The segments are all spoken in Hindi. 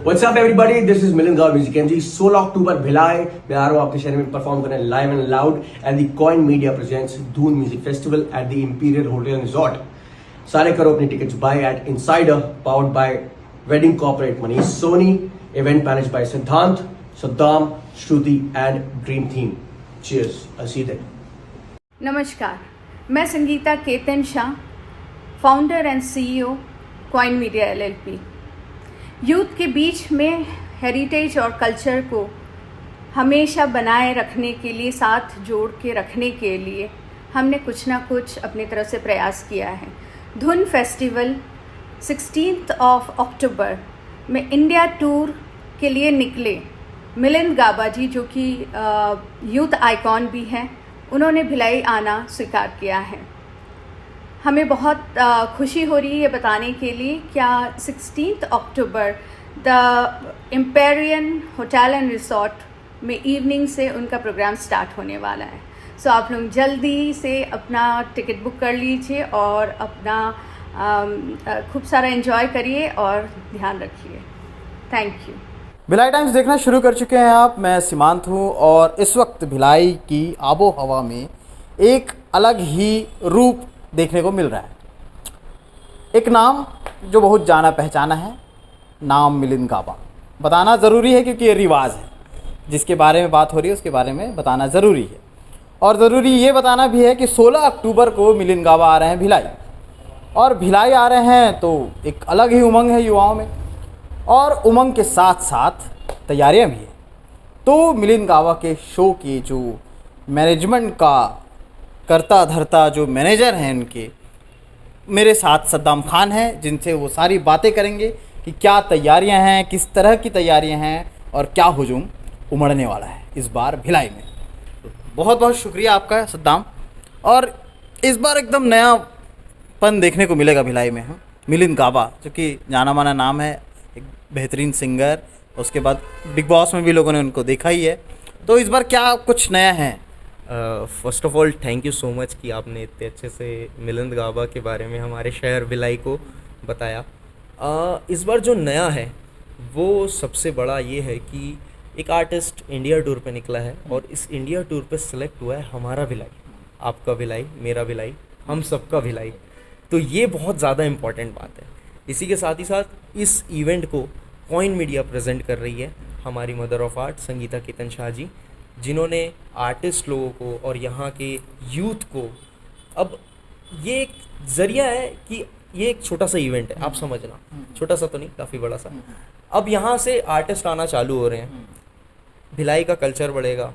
What's up everybody? This is Milind Gaur Music MG. 16 अक्टूबर भिलाई मैं आ रहा हूँ आपके शहर में परफॉर्म करने live and loud and the coin media presents Dhun music festival at the imperial hotel and resort. सारे करो अपनी tickets buy at insider powered by wedding corporate Manish Soni. Event manage by Siddhant, Saddam, Shruti and dream theme. Cheers. I'll see you there. नमस्कार, मैं Sangeeta Ketan Shah, founder and CEO coin media LLP. Youth के बीच में हेरिटेज और कल्चर को हमेशा बनाए रखने के लिए, साथ जोड़ के रखने के लिए हमने कुछ ना कुछ अपनी तरफ से प्रयास किया है. धुन फेस्टिवल 16 अक्टूबर में इंडिया टूर के लिए निकले मिलिंद गाबा जी, जो कि यूथ आइकॉन भी हैं, उन्होंने भिलाई आना स्वीकार किया है. हमें बहुत खुशी हो रही है बताने के लिए क्या 16 अक्टूबर the Imperion hotel and resort में इवनिंग से उनका प्रोग्राम स्टार्ट होने वाला है. सो आप लोग जल्दी से अपना टिकट बुक कर लीजिए और अपना खूब सारा एंजॉय करिए और ध्यान रखिए. Thank you. भिलाई टाइम्स देखना शुरू कर चुके हैं आप. मैं सीमांत हूँ और इस वक्त भिलाई की आबो हवा में एक अलग ही रूप देखने को मिल रहा है. एक नाम जो बहुत जाना पहचाना है, नाम मिलिंद गाबा. बताना ज़रूरी है क्योंकि ये रिवाज है. जिसके बारे में बात हो रही है उसके बारे में बताना ज़रूरी है. और ज़रूरी ये बताना भी है कि 16 अक्टूबर को मिलिंद गाबा आ रहे हैं भिलाई. और भिलाई आ रहे हैं तो एक अलग ही उमंग है युवाओं में, और उमंग के साथ साथ तैयारियां भी हैं. तो मिलिंद गाबा के शो के जो मैनेजमेंट का करता धरता जो मैनेजर हैं उनके, मेरे साथ सद्दाम खान हैं, जिनसे वो सारी बातें करेंगे कि क्या तैयारियां हैं, किस तरह की तैयारियां हैं और क्या हुजूम उमड़ने वाला है इस बार भिलाई में. बहुत बहुत शुक्रिया आपका सद्दाम. और इस बार एकदम नयापन देखने को मिलेगा भिलाई में. मिलिंद गाबा जो कि जाना माना नाम है, एक बेहतरीन सिंगर. उसके बाद बिग बॉस में भी लोगों ने उनको देखा ही है. तो इस बार क्या कुछ नया है? First of all thank you so much कि आपने इतने अच्छे से मिलिंद गाबा के बारे में हमारे शहर भिलाई को बताया. इस बार जो नया है वो सबसे बड़ा ये है कि एक आर्टिस्ट इंडिया टूर पे निकला है और इस इंडिया टूर पे सिलेक्ट हुआ है हमारा भिलाई, आपका भिलाई, मेरा भिलाई, हम सबका भिलाई. तो ये बहुत ज़्यादा इम्पॉर्टेंट बात है. इसी के साथ ही साथ इस इवेंट को कॉइन मीडिया प्रेजेंट कर रही है हमारी mother of art Sangeeta Ketan Shah ji, जिन्होंने आर्टिस्ट लोगों को और यहाँ के यूथ को, अब ये एक ज़रिया है कि ये एक छोटा सा इवेंट है, आप समझना, छोटा सा तो नहीं, काफ़ी बड़ा सा. अब यहाँ से आर्टिस्ट आना चालू हो रहे हैं, भिलाई का कल्चर बढ़ेगा,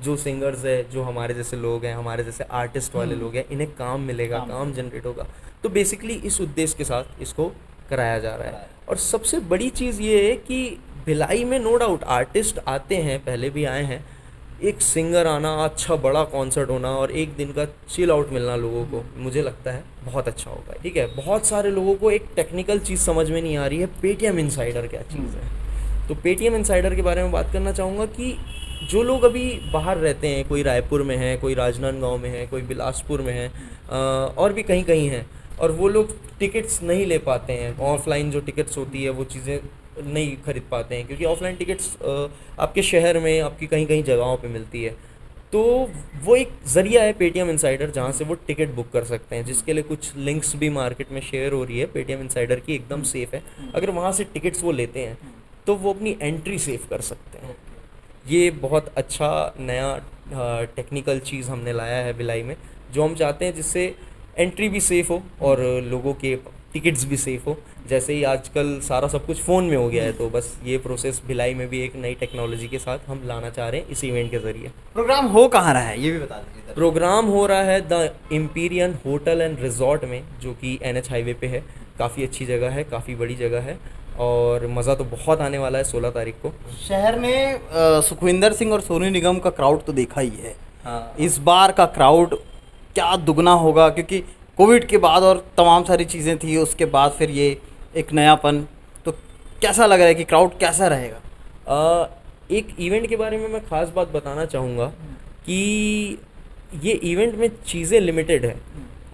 जो सिंगर्स है, जो हमारे जैसे लोग हैं, हमारे जैसे आर्टिस्ट वाले लोग हैं, इन्हें काम मिलेगा, काम जनरेट होगा. तो बेसिकली इस उद्देश्य के साथ इसको कराया जा रहा है. और सबसे बड़ी चीज़ ये है कि भिलाई में नो डाउट आर्टिस्ट आते हैं, पहले भी आए हैं. एक सिंगर आना, अच्छा बड़ा कॉन्सर्ट होना और एक दिन का चिल आउट मिलना लोगों को, मुझे लगता है बहुत अच्छा होगा. ठीक है, बहुत सारे लोगों को एक टेक्निकल चीज़ समझ में नहीं आ रही है, पेटीएम इनसाइडर क्या चीज़ है. तो पेटीएम इनसाइडर के बारे में बात करना चाहूँगा कि जो लोग अभी बाहर रहते हैं, कोई रायपुर में है, कोई राजनांदगांव में है, कोई बिलासपुर में है, और भी कहीं कहीं हैं, और वो लोग टिकट्स नहीं ले पाते हैं. ऑफलाइन जो टिकट्स होती है वो चीज़ें नहीं खरीद पाते हैं क्योंकि ऑफलाइन टिकट्स आपके शहर में, आपकी कहीं कहीं जगहों पे मिलती है. तो वो एक ज़रिया है पेटीएम इनसाइडर, जहाँ से वो टिकट बुक कर सकते हैं, जिसके लिए कुछ लिंक्स भी मार्केट में शेयर हो रही है. पेटीएम इनसाइडर की एकदम सेफ़ है. अगर वहाँ से टिकट्स वो लेते हैं तो वो अपनी एंट्री सेव कर सकते हैं. ये बहुत अच्छा नया टेक्निकल चीज़ हमने लाया है भिलाई में, जो हम चाहते हैं जिससे एंट्री भी सेफ़ हो और लोगों के टिकट्स भी सेफ़ हो. जैसे ही आजकल सारा सब कुछ फ़ोन में हो गया है, तो बस ये प्रोसेस भिलाई में भी एक नई टेक्नोलॉजी के साथ हम लाना चाह रहे हैं इस इवेंट के ज़रिए. प्रोग्राम हो कहाँ रहा है ये भी बता दीजिए. प्रोग्राम हो रहा है द इम्पीरियन होटल एंड रिजॉर्ट में, जो कि NH हाईवे पे है. काफ़ी अच्छी जगह है, काफ़ी बड़ी जगह है और मज़ा तो बहुत आने वाला है 16 तारीख को. शहर में सुखविंदर सिंह और सोनू निगम का क्राउड तो देखा ही है. हाँ, इस बार का क्राउड क्या दुगना होगा, क्योंकि कोविड के बाद और तमाम सारी चीज़ें थी, उसके बाद फिर ये एक नयापन. तो कैसा लग रहा है कि क्राउड कैसा रहेगा? एक इवेंट के बारे में मैं ख़ास बात बताना चाहूँगा कि ये इवेंट में चीज़ें लिमिटेड है.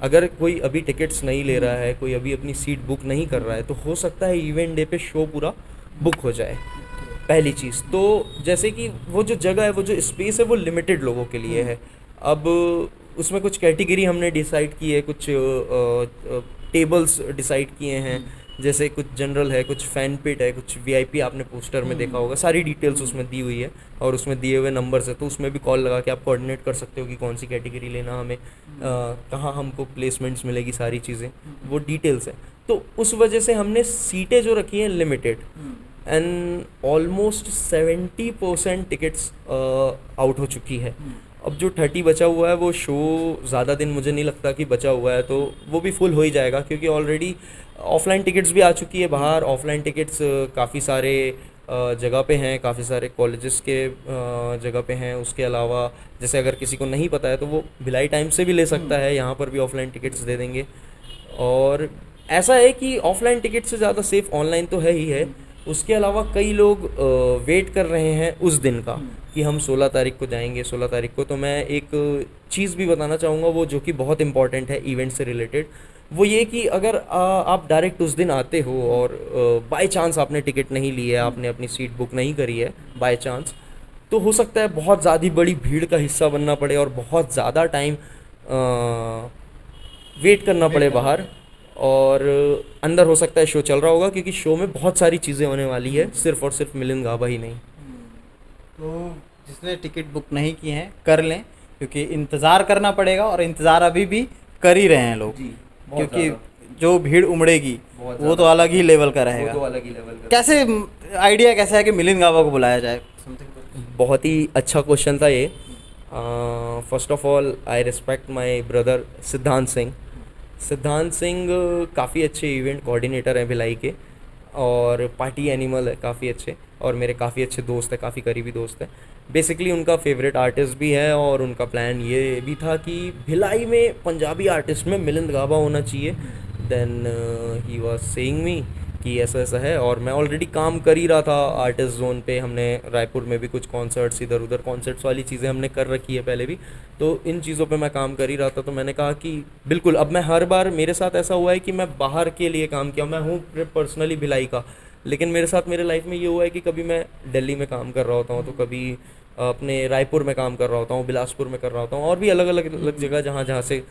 अगर कोई अभी टिकट्स नहीं ले रहा है, कोई अभी अपनी सीट बुक नहीं कर रहा है, तो हो सकता है इवेंट डे पे शो पूरा बुक हो जाए, पहली चीज़। तो जैसे कि वो जो जगह है, वो जो स्पेस है, वो लिमिटेड लोगों के लिए है। अब उसमें कुछ कैटेगरी हमने डिसाइड की है, कुछ टेबल्स डिसाइड किए हैं, जैसे कुछ जनरल है, कुछ फैन पिट है, कुछ वीआईपी आपने पोस्टर में देखा होगा, सारी डिटेल्स उसमें दी हुई है और उसमें दिए हुए नंबर्स है, तो उसमें भी कॉल लगा के आप कोऑर्डिनेट कर सकते हो कि कौन सी कैटेगरी लेना हमें, कहाँ हमको प्लेसमेंट्स मिलेगी, सारी चीज़ें वो डिटेल्स है। तो उस वजह से हमने सीटें जो रखी हैं limited, and almost 70% tickets out हो चुकी है। अब जो 30 बचा हुआ है, वो शो ज़्यादा दिन मुझे नहीं लगता कि बचा हुआ है, तो वो भी फुल हो ही जाएगा, क्योंकि ऑलरेडी ऑफलाइन टिकट्स भी आ चुकी है बाहर। ऑफलाइन टिकट्स काफ़ी सारे जगह पे हैं, काफ़ी सारे कॉलेजेस के जगह पे हैं। उसके अलावा जैसे अगर किसी को नहीं पता है तो वो भिलाई टाइम से भी ले सकता है, यहाँ पर भी ऑफलाइन टिकट्स दे देंगे। और ऐसा है कि ऑफलाइन टिकट से ज़्यादा सेफ ऑनलाइन तो है ही है। उसके अलावा कई लोग वेट कर रहे हैं उस दिन का कि हम 16 तारीख को जाएंगे, 16 तारीख को। तो मैं एक चीज़ भी बताना चाहूँगा, वो जो कि बहुत इंपॉर्टेंट है इवेंट से रिलेटेड, वो ये कि अगर आप डायरेक्ट उस दिन आते हो और बाय चांस आपने टिकट नहीं ली है, आपने अपनी सीट बुक नहीं करी है बाय चांस, तो हो सकता है बहुत ज़्यादा बड़ी भीड़ का हिस्सा बनना पड़े और बहुत ज़्यादा टाइम वेट करना पड़े बाहर, और अंदर हो सकता है शो चल रहा होगा, क्योंकि शो में बहुत सारी चीज़ें होने वाली है, सिर्फ और सिर्फ मिलिंद गाबा ही नहीं। तो जिसने टिकट बुक नहीं की हैं कर लें, क्योंकि इंतज़ार करना पड़ेगा और इंतज़ार अभी भी कर ही रहे हैं लोग, क्योंकि जो भीड़ उमड़ेगी वो तो अलग ही लेवल का रहेगा। अलग ही लेवल का। कैसे आइडिया कैसा है कि मिलिंद गाबा को बुलाया जाए? बहुत ही अच्छा क्वेश्चन था ये। First of all I respect my brother सिद्धांत सिंह। सिद्धांत सिंह काफ़ी अच्छे इवेंट कोऑर्डिनेटर हैं भिलाई के, और पार्टी एनिमल है काफ़ी अच्छे, और मेरे काफ़ी अच्छे दोस्त हैं, काफ़ी करीबी दोस्त हैं। बेसिकली उनका फेवरेट आर्टिस्ट भी है, और उनका प्लान ये भी था कि भिलाई में पंजाबी आर्टिस्ट में मिलिंद गाबा होना चाहिए। Then he was saying me कि ऐसा ऐसा है, और मैं ऑलरेडी काम कर ही रहा था आर्टिस्ट जोन पे। हमने रायपुर में भी कुछ कॉन्सर्ट्स, इधर उधर कॉन्सर्ट्स वाली चीज़ें हमने कर रखी है पहले भी, तो इन चीज़ों पे मैं काम कर ही रहा था। तो मैंने कहा कि बिल्कुल, अब मैं हर बार मेरे साथ ऐसा हुआ है कि मैं बाहर के लिए काम किया, मैं हूँ पर्सनली भिलाई का, लेकिन मेरे साथ मेरे लाइफ में ये हुआ है कि कभी मैं दिल्ली में काम कर रहा होता हूँ, तो कभी अपने रायपुर में काम कर रहा होता हूँ, बिलासपुर में कर रहा होता हूँ, और भी अलग अलग जगह जहाँ जहाँ से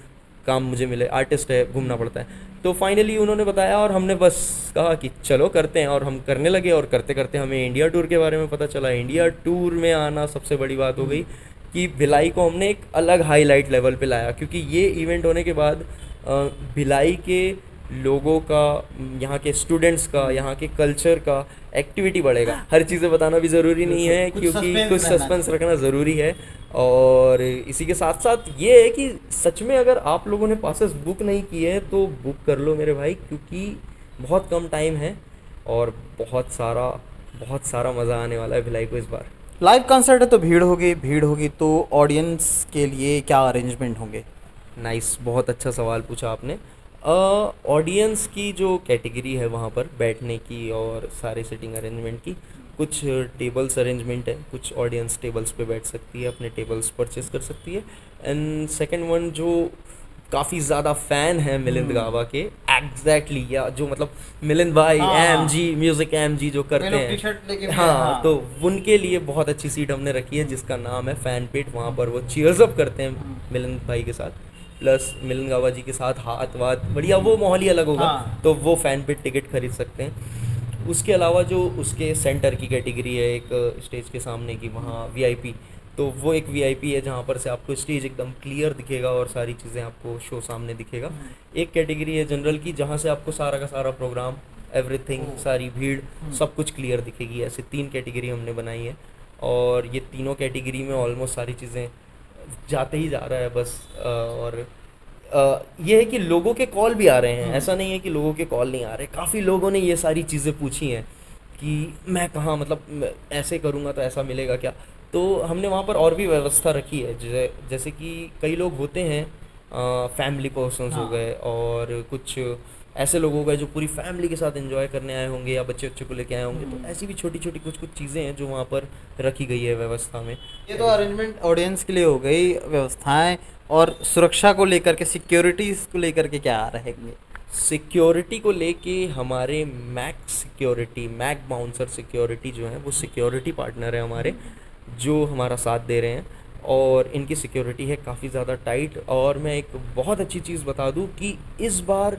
काम मुझे मिले, आर्टिस्ट है, घूमना पड़ता है। तो फाइनली उन्होंने बताया और हमने बस कहा कि चलो करते हैं, और हम करने लगे, और करते करते हमें इंडिया टूर के बारे में पता चला। इंडिया टूर में आना सबसे बड़ी बात हो गई कि भिलाई को हमने एक अलग हाईलाइट लेवल पे लाया, क्योंकि ये इवेंट होने के बाद भिलाई के लोगों का, यहाँ के स्टूडेंट्स का, यहाँ के कल्चर का एक्टिविटी बढ़ेगा। हर चीज़ें बताना भी ज़रूरी नहीं है, क्योंकि कुछ सस्पेंस रखना ज़रूरी है। और इसी के साथ साथ ये है कि सच में अगर आप लोगों ने पासेस बुक नहीं किए हैं तो बुक कर लो मेरे भाई, क्योंकि बहुत कम टाइम है और बहुत सारा मज़ा आने वाला है भिलाई को इस बार। लाइव कॉन्सर्ट है तो भीड़ होगी तो ऑडियंस के लिए क्या अरेंजमेंट होंगे? नाइस, बहुत अच्छा सवाल पूछा आपने। ऑडियंस की जो कैटेगरी है वहाँ पर बैठने की और सारे सिटिंग अरेंजमेंट की, कुछ टेबल्स अरेंजमेंट है, कुछ ऑडियंस टेबल्स पे बैठ सकती है, अपने टेबल्स परचेस कर सकती है। एंड सेकंड वन, जो काफ़ी ज़्यादा फ़ैन है मिलिंद गाबा के, एग्जैक्टली, या जो मतलब मिलिंद भाई AMG म्यूज़िक AMG जो करते हैं, हाँ, तो उनके लिए बहुत अच्छी सीट हमने रखी है जिसका नाम है फैन पिट। वहाँ पर वो चीयर्स अप करते हैं मिलिंद भाई के साथ, प्लस मिलिंद गाबा जी के साथ हाथ वाथ बढ़िया, वो माहौल ही अलग होगा। तो वो फैन पिट टिकट खरीद सकते हैं। उसके अलावा जो उसके सेंटर की कैटेगरी है एक स्टेज के सामने की, वहाँ VIP, तो वो एक VIP है जहाँ पर से आपको स्टेज एकदम क्लियर दिखेगा और सारी चीज़ें आपको शो सामने दिखेगा। एक कैटेगरी है जनरल की, जहाँ से आपको सारा का सारा प्रोग्राम, एवरीथिंग, सारी भीड़, सब कुछ क्लियर दिखेगी। ऐसे 3 कैटेगरी हमने बनाई है, और ये तीनों कैटेगरी में ऑलमोस्ट सारी चीज़ें जाते ही जा रहा है बस। और ये है कि लोगों के कॉल भी आ रहे हैं, ऐसा नहीं है कि लोगों के कॉल नहीं आ रहे। काफ़ी लोगों ने ये सारी चीज़ें पूछी हैं कि मैं कहाँ, मतलब ऐसे करूँगा तो ऐसा मिलेगा क्या। तो हमने वहाँ पर और भी व्यवस्था रखी है, जैसे कि कई लोग होते हैं फैमिली पर्सन्स हो गए, और कुछ ऐसे लोग हो गए जो पूरी फैमिली के साथ एंजॉय करने आए होंगे या बच्चे को लेके आए होंगे। तो ऐसी भी छोटी छोटी कुछ चीज़ें हैं जो वहाँ पर रखी गई है व्यवस्था में। ये तो अरेंजमेंट ऑडियंस के लिए हो गई, व्यवस्थाएं और सुरक्षा को लेकर के, सिक्योरिटीज़ को लेकर के क्या रहेंगे? सिक्योरिटी को लेके हमारे मैक बाउंसर सिक्योरिटी जो है वो सिक्योरिटी पार्टनर है हमारे, जो हमारा साथ दे रहे हैं और इनकी सिक्योरिटी है काफ़ी ज़्यादा टाइट। और मैं एक बहुत अच्छी चीज़ बता दूं कि इस बार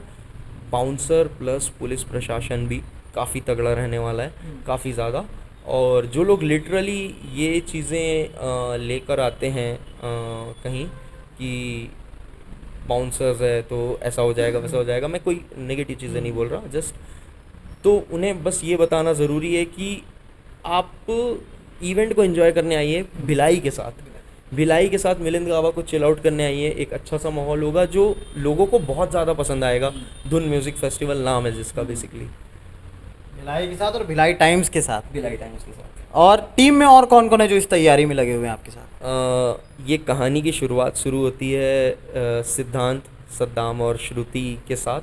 बाउंसर प्लस पुलिस प्रशासन भी काफ़ी तगड़ा रहने वाला है, काफ़ी ज़्यादा। और जो लोग लिटरली ये चीज़ें लेकर आते हैं कहीं कि बाउंसर्स है तो ऐसा हो जाएगा वैसा हो जाएगा, मैं कोई नेगेटिव चीज़ें नहीं बोल रहा, जस्ट तो उन्हें बस ये बताना ज़रूरी है कि आप इवेंट को एंजॉय करने आइए भिलाई के साथ मिलिंद गाबा को चिल आउट करने आइए। एक अच्छा सा माहौल होगा जो लोगों को बहुत ज़्यादा पसंद आएगा। धुन म्यूज़िक फेस्टिवल नाम है जिसका बेसिकली। भिलाई के साथ और भिलाई टाइम्स के साथ। और टीम में और कौन कौन है जो इस तैयारी में लगे हुए हैं आपके साथ? ये कहानी की शुरुआत शुरू होती है सिद्धांत, सद्दाम और श्रुति के साथ।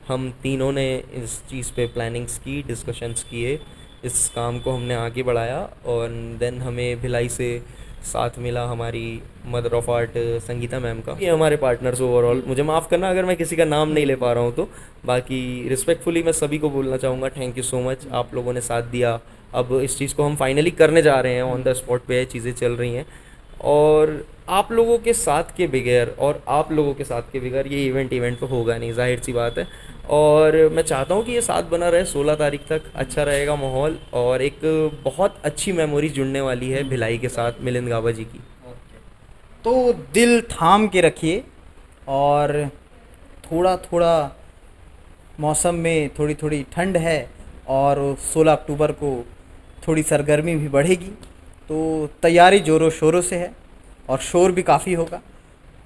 हम तीनों ने इस चीज़ पे प्लानिंग्स की, डिस्कशंस किए, इस काम को हमने आगे बढ़ाया और देन हमें भिलाई से साथ मिला हमारी mother of art Sangeeta ma'am का। ये हमारे पार्टनर्स ओवरऑल, मुझे माफ़ करना अगर मैं किसी का नाम नहीं ले पा रहा हूँ तो, बाकी रिस्पेक्टफुली मैं सभी को बोलना चाहूँगा थैंक यू सो मच, आप लोगों ने साथ दिया। अब इस चीज़ को हम फाइनली करने जा रहे हैं, ऑन द स्पॉट पे चीज़ें चल रही हैं और आप लोगों के साथ के बगैर ये इवेंट तो होगा नहीं, जाहिर सी बात है। और मैं चाहता हूँ कि ये साथ बना रहे 16 तारीख तक, अच्छा रहेगा माहौल और एक बहुत अच्छी मेमोरी जुड़ने वाली है भिलाई के साथ मिलिंद गाबा जी की। तो दिल थाम के रखिए और थोड़ा थोड़ा मौसम में थोड़ी थोड़ी ठंड है और 16 अक्टूबर को थोड़ी सरगर्मी भी बढ़ेगी, तो तैयारी ज़ोरों शोरों से है और शोर भी काफ़ी होगा।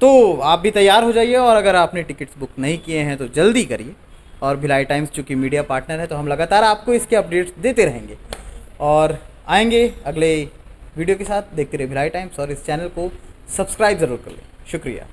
तो आप भी तैयार हो जाइए और अगर आपने टिकट्स बुक नहीं किए हैं तो जल्दी करिए। और भिलाई टाइम्स चूँकि मीडिया पार्टनर है तो हम लगातार आपको इसके अपडेट्स देते रहेंगे और आएंगे अगले वीडियो के साथ। देखते रहिए भिलाई टाइम्स और इस चैनल को सब्सक्राइब ज़रूर कर लें। शुक्रिया।